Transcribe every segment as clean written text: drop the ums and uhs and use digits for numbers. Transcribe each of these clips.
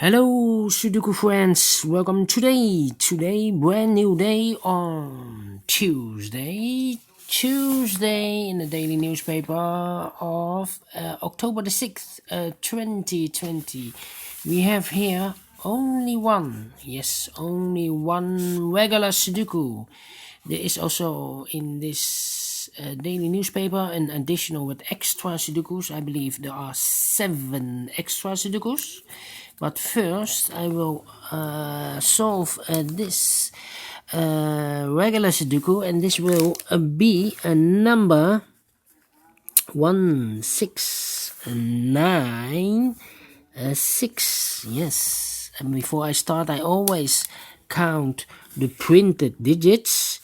Hello Sudoku friends, welcome today brand new day on Tuesday in the daily newspaper of October the 6th 2020. We have here only one regular Sudoku. There is also in this daily newspaper an additional with extra Sudokus. I believe there are 7 extra Sudokus. But first, I will solve this regular Sudoku, and this will be a number 1696. Yes, and before I start, I always count the printed digits.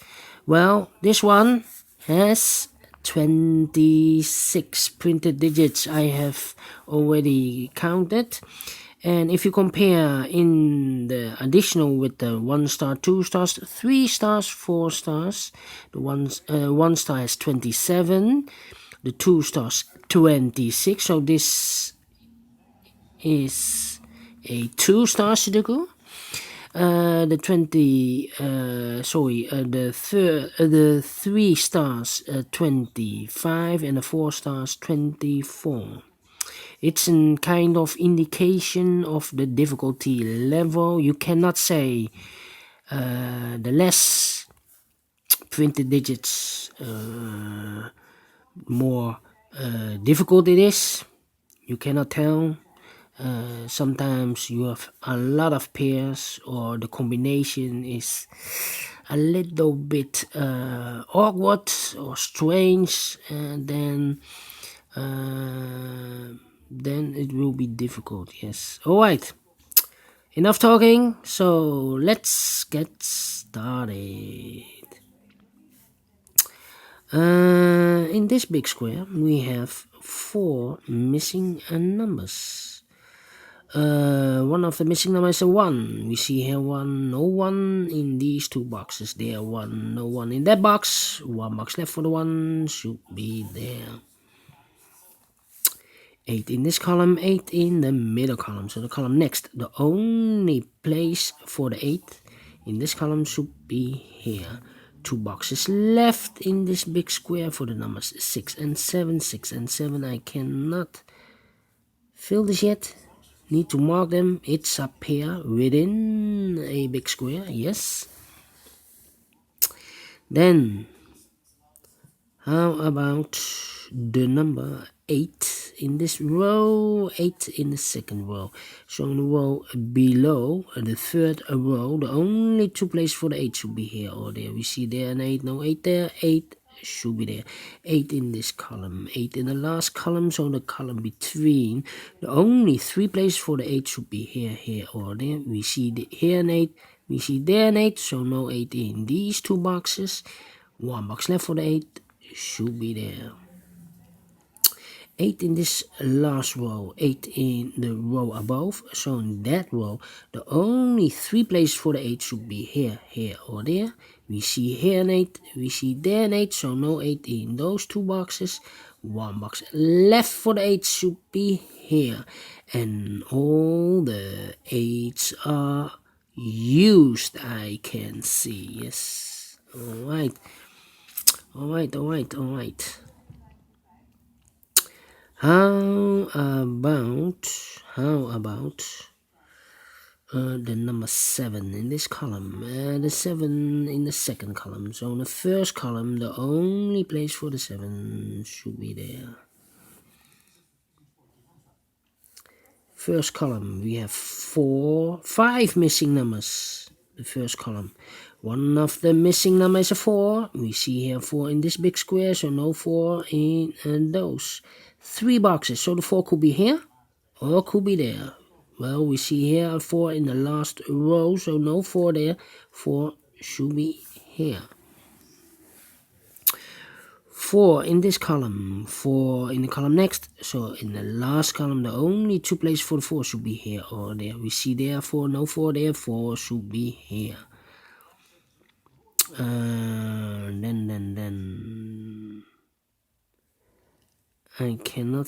Well, this one has 26 printed digits. I have already counted. And if you compare in the additional with the 1 star, 2 stars, 3 stars, 4 stars, the 1 star has 27, the 2 stars 26. So this is a 2 star Sudoku. The 3 stars 25 and the 4 stars 24. It's a kind of indication of the difficulty level. You cannot say the less printed digits more difficult it is. You cannot tell. Sometimes you have a lot of pairs, or the combination is a little bit awkward or strange, and then it will be difficult. Yes. All right, enough talking, so let's get started. In this big square we have 4 missing numbers. One of the missing numbers is a 1. We see here 1, no 1 in these 2 boxes. There 1, no 1 in that box. 1 box left for the 1 should be there. 8 in this column, 8 in the middle column. So the column next, the only place for the 8 in this column should be here. 2 boxes left in this big square for the numbers 6 and 7. 6 and 7, I cannot fill this yet. Need to mark them. It's a pair within a big square. Yes. Then, how about the number 8 in this row, 8 in the second row? So in the row below, the third row, the only 2 places for the 8 should be here or there. We see there an 8, no 8 there, 8 should be there. 8 in this column, 8 in the last column, so the column between, the only 3 places for the 8 should be here, here or there. We see here an 8, we see there an 8, so no 8 in these 2 boxes. 1 box left for the 8 should be there. 8 in this last row, 8 in the row above. So in that row, the only 3 places for the 8 should be here, here or there. We see here an 8, we see there an 8, so no 8 in those 2 boxes. 1 box left for the 8 should be here. And all the 8s are used, I can see. Yes. Alright. Alright. How about the number 7 in this column? The 7 in the second column. So in the first column, the only place for the 7 should be there. First column, we have 5 missing numbers. The first column. One of the missing numbers is a 4. We see here 4 in this big square, so no 4 in those 3 boxes. So the 4 could be here or could be there. Well, we see here a 4 in the last row, so no 4 there. 4 should be here. 4 in this column, 4 in the column next. So in the last column, the only 2 places for the 4 should be here or there. We see there 4, no 4 there. 4 should be here. Then I cannot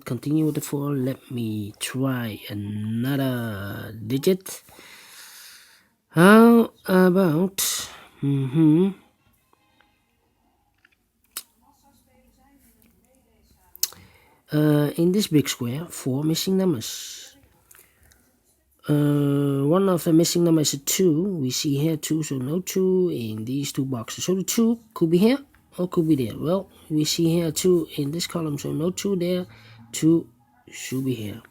continue with the 4. Let me try another digit. How about in this big square, 4 missing numbers. One of the missing numbers is a 2. We see here 2, so no 2 in these 2 boxes. So the 2 could be here or could be there. Well, we see here 2 in this column, so no 2 there. 2 should be here.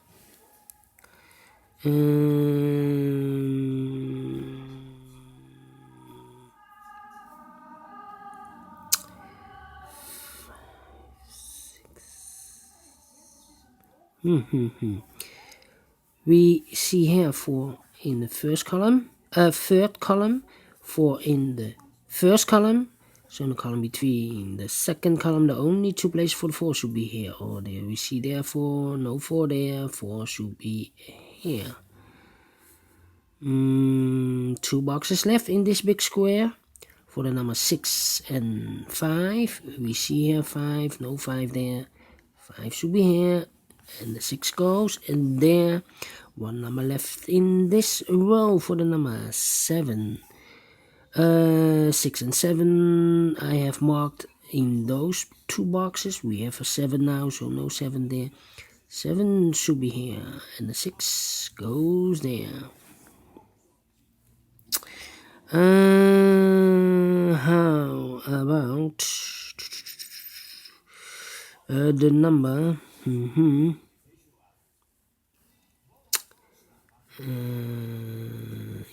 We see here 4 in the first column, third column, 4 in the first column. So in the column between the second column, the only 2 places for the 4 should be here or there. We see there 4, no 4 there, 4 should be here. 2 boxes left in this big square for the number 6 and 5. We see here 5, no 5 there, 5 should be here, and the 6 goes, and there 1 number left in this row for the number 7. 6 and 7 I have marked in those 2 boxes. We have a 7 now, so no 7 there. 7 should be here, and the 6 goes there. How about the number?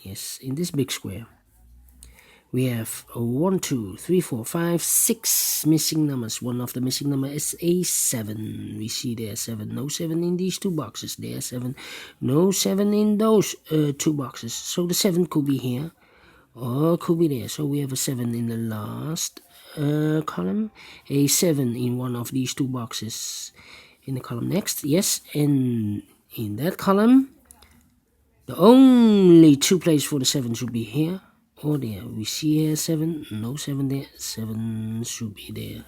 Yes, in this big square we have 1, 2, 3, 4, 5, 6 missing numbers. One of the missing number is a 7. We see there 7, no 7 in these 2 boxes. There 7, no 7 in those 2 boxes. So the 7 could be here or could be there. So we have a 7 in the last column, a 7 in one of these 2 boxes in the column next. Yes, and in that column the only 2 places for the 7 should be here or there. We see here 7, no 7 there, 7 should be there.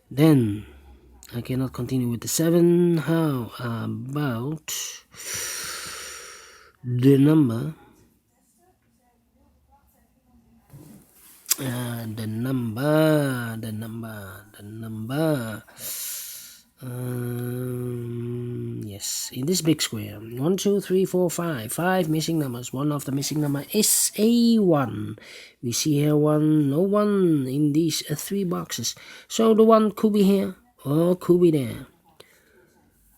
Then I cannot continue with the 7. How about the number? The number. Yes, in this big square, 1, 2, 3, 4, 5, 5 missing numbers. One of the missing number is a 1. We see here 1, no 1 in these 3 boxes. So the 1 could be here or could be there.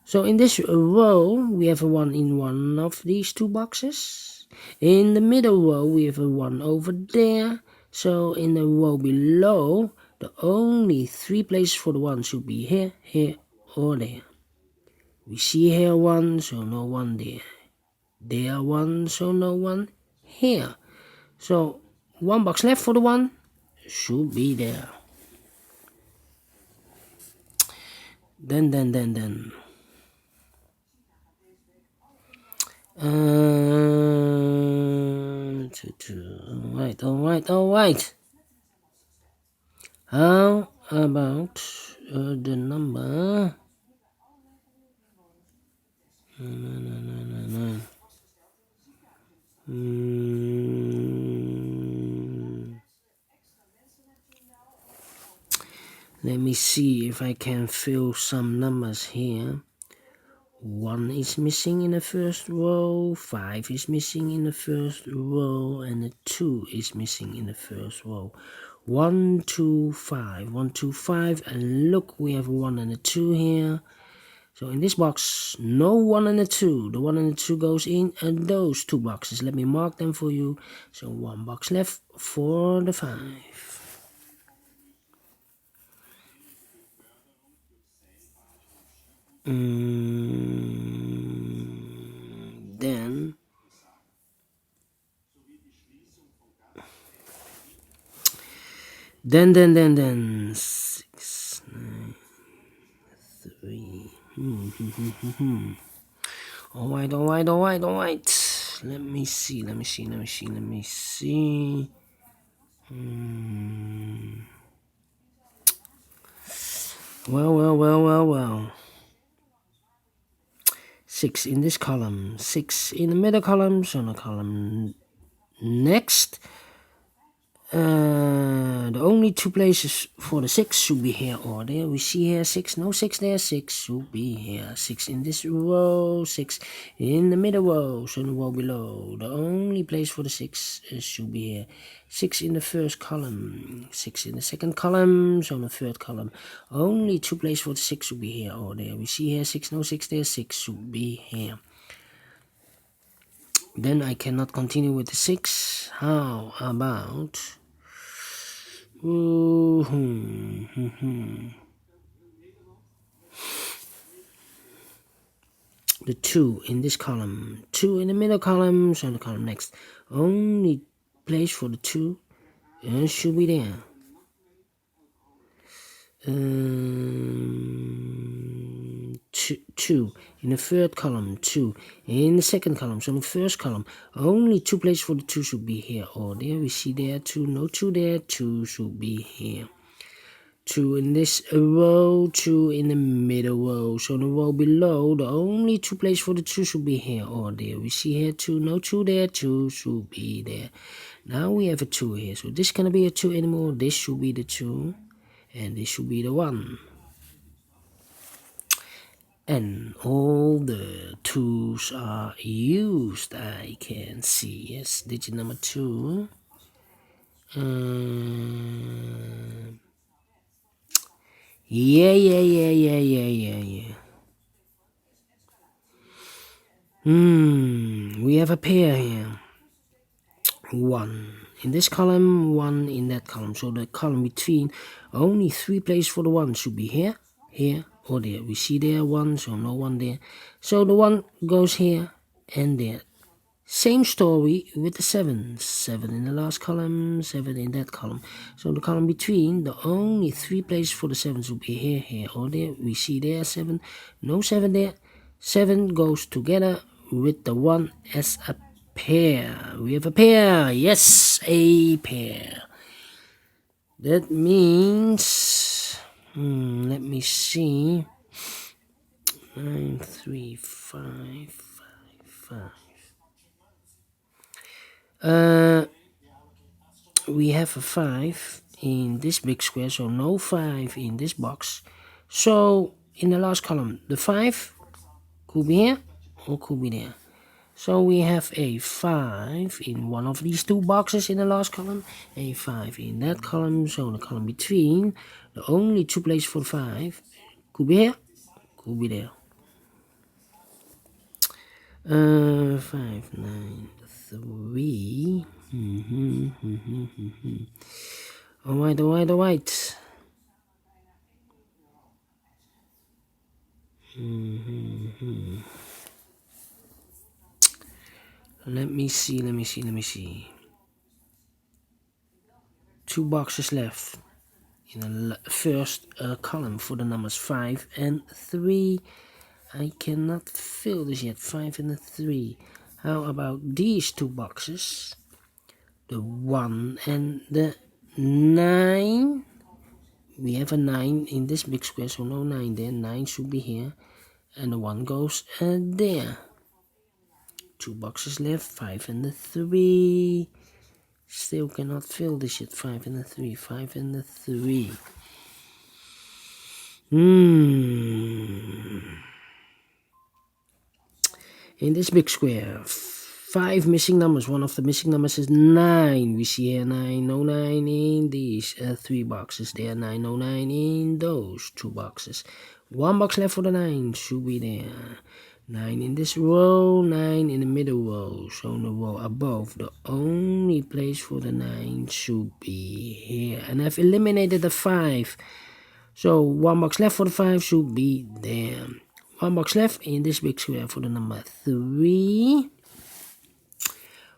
So in this row, we have a 1 in one of these 2 boxes. In the middle row, we have a 1 over there. So in the row below, the only 3 places for the 1 should be here, here, or there. We see here 1, so no 1 there. There 1, so no 1 here. So 1 box left for the 1 should be there. Then. Alright. How about the number? Let me see if I can fill some numbers here. 1 is missing in the first row, 5 is missing in the first row, and a 2 is missing in the first row. 1, 2, 5, 1, 2, 5, and look, we have a 1 and a 2 here. So in this box, no 1 and a 2. The 1 and the 2 goes in and those 2 boxes. Let me mark them for you. So 1 box left for the 5. Then 6, 9, 3. Alright. Let me see. Well. 6 in this column, 6 in the middle column, so the column next. The only two places for the 6 should be here or there. We see here 6, no 6 there, 6 should be here. 6 in this row, 6 in the middle row, so the row below. The only place for the 6 should be here. 6 in the first column, 6 in the second column, so the third column. Only two places for the 6 should be here or there. We see here 6, no 6 there, 6 should be here. Then I cannot continue with the 6. How about the 2 in this column, 2 in the middle column, so the column next. Only place for the 2 should be there. 2 in the third column, 2 in the second column, so in the first column. Only two places for the 2 should be here or there. We see there 2, no 2 there, 2 should be here. 2 in this row, 2 in the middle row, so in the row below, the only two places for the 2 should be here or there. We see here 2, no 2 there, 2 should be there. Now we have a 2 here, so this cannot be a 2 anymore. This should be the 2, and this should be the 1. And all the 2's are used, I can see. Yes, digit number 2. Yeah. We have a pair here. 1 in this column, 1 in that column. So the column between, only 3 places for the 1 should be here, here, or there. We see there 1, so no 1 there. So the 1 goes here and there. Same story with the 7. 7 in the last column, 7 in that column. So the column between, the only 3 places for the 7 should be here, here, or there. We see there 7, no 7 there. 7 goes together with the 1 as a pair. We have a pair. Yes, a pair. That means, let me see. 9, 3, 5, 5, 5. We have a 5 in this big square, so no 5 in this box. So in the last column, the 5 could be here or could be there. So we have a 5 in one of these two boxes in the last column, a 5 in that column, so the column between, the only two places for 5 could be here, could be there. 5, 9, 3. Alright. Let me see. 2 boxes left in the first column for the numbers 5 and 3. I cannot fill this yet. 5 and the 3. How about these 2 boxes? The 1 and the 9. We have a 9 in this big square, so no 9 there. 9 should be here. And the 1 goes there. 2 boxes left. 5 and the 3. Still cannot fill this yet. 5 and the 3. 5 and the 3. In this big square, 5 missing numbers. One of the missing numbers is 9. We see here 9, no 9 in these 3 boxes. There 9, no 9 in those 2 boxes. 1 box left for the 9 should be there. 9 in this row, 9 in the middle row. So in the row above, the only place for the 9 should be here. And I've eliminated the 5. So 1 box left for the 5 should be there. 1 box left in this big square for the number 3.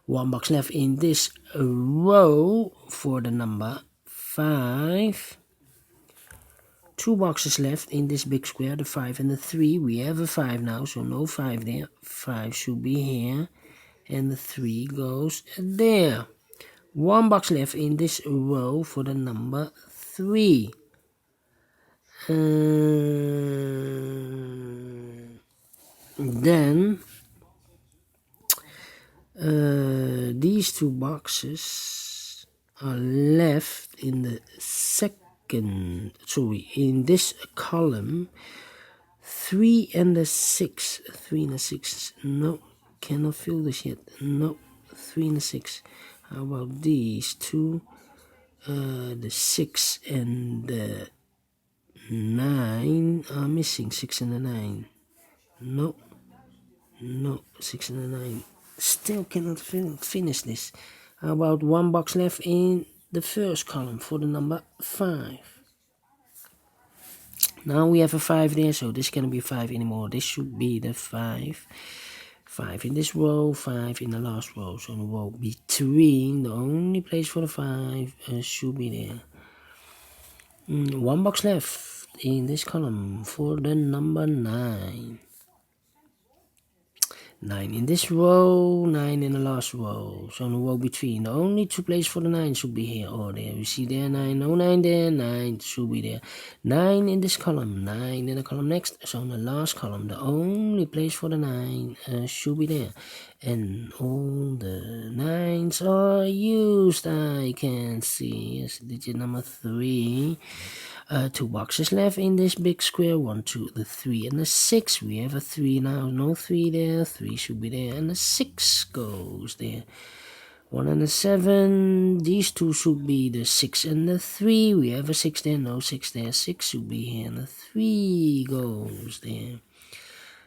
1 box left in this row for the number 5. 2 boxes left in this big square, the 5 and the 3. We have a 5 now, so no 5 there. 5 should be here, and the 3 goes there. 1 box left in this row for the number 3. Then these 2 boxes are left in the in this column. 3 and the 6. 3 and the 6. No, cannot fill this yet. No, 3 and the 6. How about these 2? The 6 and the 9 are missing. 6 and the 9. No, 6 and the 9. Still cannot finish this. How about 1 box left in the first column for the number 5? Now we have a 5 there, so this cannot be 5 anymore. This should be the 5. 5 in this row, 5 in the last row. So the row between, the only place for the 5 should be there. 1 box left in this column for the number 9. 9 in this row, 9 in the last row. So in the row between, the only 2 places for the 9 should be here or there. You see there, 9, no 9 there, 9 should be there. 9 in this column, 9 in the column next. So in the last column, the only place for the 9 should be there. And all the 9s are used, I can see. Yes, digit number 3. 2 boxes left in this big square. 1, 2, the 3 and the 6. We have a 3 now. No 3 there. 3 should be there. And the 6 goes there. 1 and the 7. These 2 should be the 6 and the 3. We have a 6 there. No 6 there. 6 should be here. And the 3 goes there.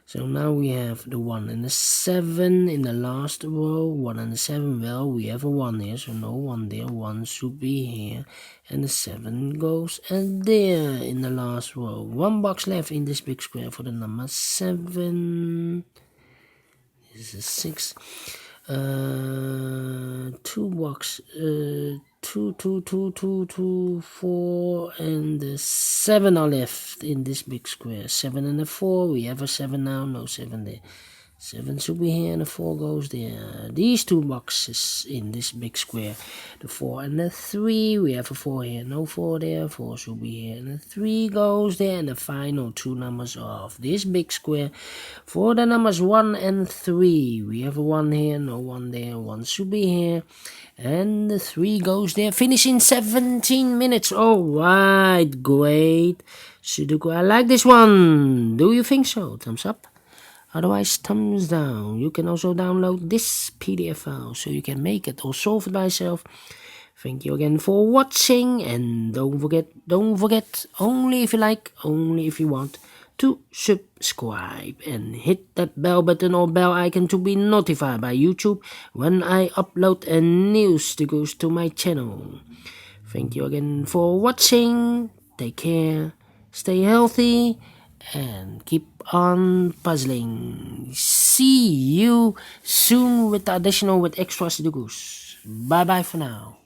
So now we have the 1 and the 7 in the last row. 1 and the 7, well, we have a 1 there, so no 1 there. 1 should be here. And the 7 goes and there in the last row. 1 box left in this big square for the number 7. This is 6. 2 box, 2, 4, and the 7 are left in this big square. 7 and the 4, we have a 7 now, no 7 there. 7 should be here and the 4 goes there. These 2 boxes in this big square, the 4 and the 3, we have a 4 here, no 4 there, 4 should be here and the 3 goes there. And the final 2 numbers of this big square for the numbers 1 and 3, we have a 1 here, no 1 there, 1 should be here and the 3 goes there. Finish in 17 minutes. Alright, great Sudoku. I like this one. Do you think so? Thumbs up. Otherwise, thumbs down. You can also download this PDF file so you can make it or solve it by yourself. Thank you again for watching, and don't forget, only if you like, only if you want, to subscribe and hit that bell button or bell icon to be notified by YouTube when I upload a new Sudokus to my channel. Thank you again for watching. Take care, stay healthy, and keep on puzzling. See you soon with extra Sudokus. Bye bye for now.